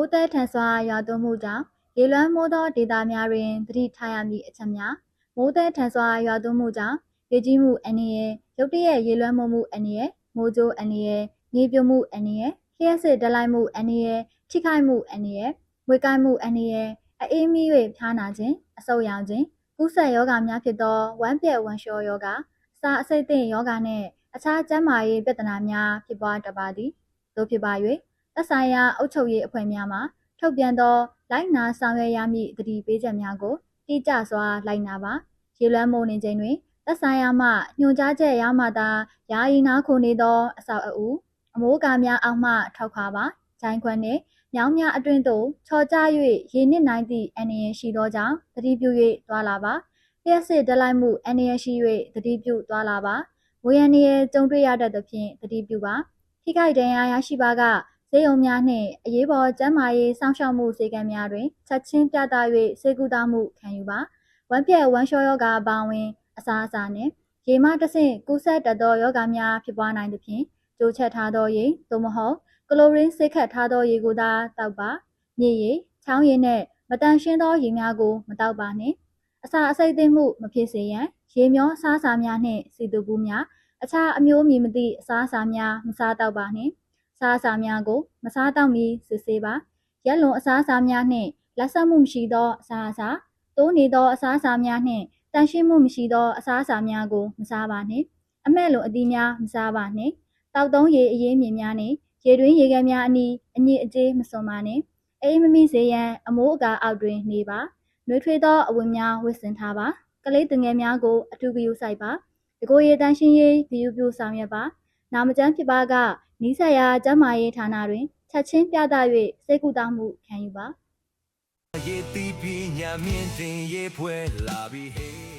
မိုးသည်ထန်စွာရွာသွန်းမှုကြောင့်ရေလွှမ်းမိုးသောဒေသများတွင်သတိထားရမည့်အချက်များမိုးသည်ထန်စွာရွာသွန်းမှုကြောင့်ရေကြီးမှုအန္တရာယ်ရုတ်တရက်ရေလွှမ်းမိုးမှုအန္တရာယ်မိုးကြိုးအန္တရာယ်မြေပြိုမှုအန္တရာယ်လျှက်စစ်ဒလိုက်မှုအန္တရာယ်ထိခိုက်မှုအန္တရာယ်မွေကိုက်မှုအန္တရာယ်အေးမိ၍ဖျားနာခြင်းအဆုတ်ရောင်ခြင်းကူးစက်ရောဂါများဖြစ်သောဝမ်းပြက်ဝမ်းလျှောရောဂါအစာအဆိပ်သင့်ရောဂါနှင့်အခြားကျန်းမာရေးပြဿနာများဖြစ်ပွားတတ်ပါသည်သို့ဖြစ်ပါ၍သက်ဆိုင်ရာအုပ်ချုပ်ရေးအဖွဲ့များမှထုတ်ပြန်သောလိုက်နာဆောင်ရွက်ရမည့်သတိပေးချက်များကိုတိကျစွာလိုက်နာပါရေလွှမ်းမိုးနေခြင်းတွင်သက်ဆိုင်ရာမှညွှန်ကြားချက်ရမှသာယာယီနားခိုနေသောအဆောက်အဦအမိုးအကာများအောက်မှထောက်ခါပါဂျိုင်းခွက်နှင့်မြောင်းများအတွင်းသို့ချော်ကျ၍ရေနစ်နိုင်သည့်အန္တရာယ်ရှိသောကြောင့်သတိပြု၍သွားလာပါလျှက်စစ်ဒလိုက်မှုအန္တရာယ်ရှိ၍သတိပြုသွားလာပါဝေယံနေကြုံတွေ့ရတတ်သဖြင့်သတိပြုပါထိခိုက်ဒဏ်ရာရရှိပါကဆေးရုံများနှင့်အရေးပေါ်ကျန်းမာရေးစောင့်ရှောက်မှုဆေးကမ်းများတွင်ချက်ချင်းပြသ၍ဆေးကုသမှုခံယူပါဝမ်းပြက်ဝမ်းလျှောရောဂါအပါအဝင်အစာအစာနှင့်ရေမှတဆင့်ကူးစက်တတ်သောရောဂါများဖြစ်ပွားနိုင်သဖြင့်ကြိုးချက်ထားသောရေသို့မဟုတ်ကလိုရင်းဆေးခတ်ထားသောရေကိုသာတောက်ပါမြေရေချောင်းရည်နှင့်မတန်ရှင်းသောရေများကိုမတောက်ပါနှင့်အစာအဆိပ်သင့်မှုမဖြစ်စေရန်ရေမျောအစားအစာများနှင့်စီတူပူးများအခြားအမျိုးအမည်မသိအစားအစာများမစားတောက်ပါနှင့်စားအစာများကိုမစားတောက်မီစစ်ဆေးပါရက်လွန်အစားအစာများနှင့်လက်ဆက်မှုမရှိသောအစားအစာတိုးနေသောအစားအစာများနှင့်တန်ရှင်းမှုမရှိသောအစားအစာများကိုမစားပါနှင့်အမဲ့လွန်အသီးများမစားပါနှင့်တောက်သုံးရေအရေးမြစ်များနှင့်ရေတွင်းရေခဲများအနီးအညစ်အကြေးမစွန့်ပါနှင့်အိမ်မမိစေရန်အမိုးအကာအောက်တွင်နေပါနှွေးထွေးသောအဝတ်များဝတ်ဆင်ထားပါကလေးသူငယ်များကိုအထူးဂရုစိုက်ပါဒီကိုရေတန်ရှင်းရေးဂရုပြုဆောင်ရွက်ပါနာမကျန်းဖြစ်ပါကနီးစပ်ရာကျန်းမာရေးဌာနတွင်ချက်ချင်းပြသ၍ဆေးကုသမှုခံယူပါရေတီးပြီးညာမြင့်တင်ရေဖွဲလာပြီးဟေး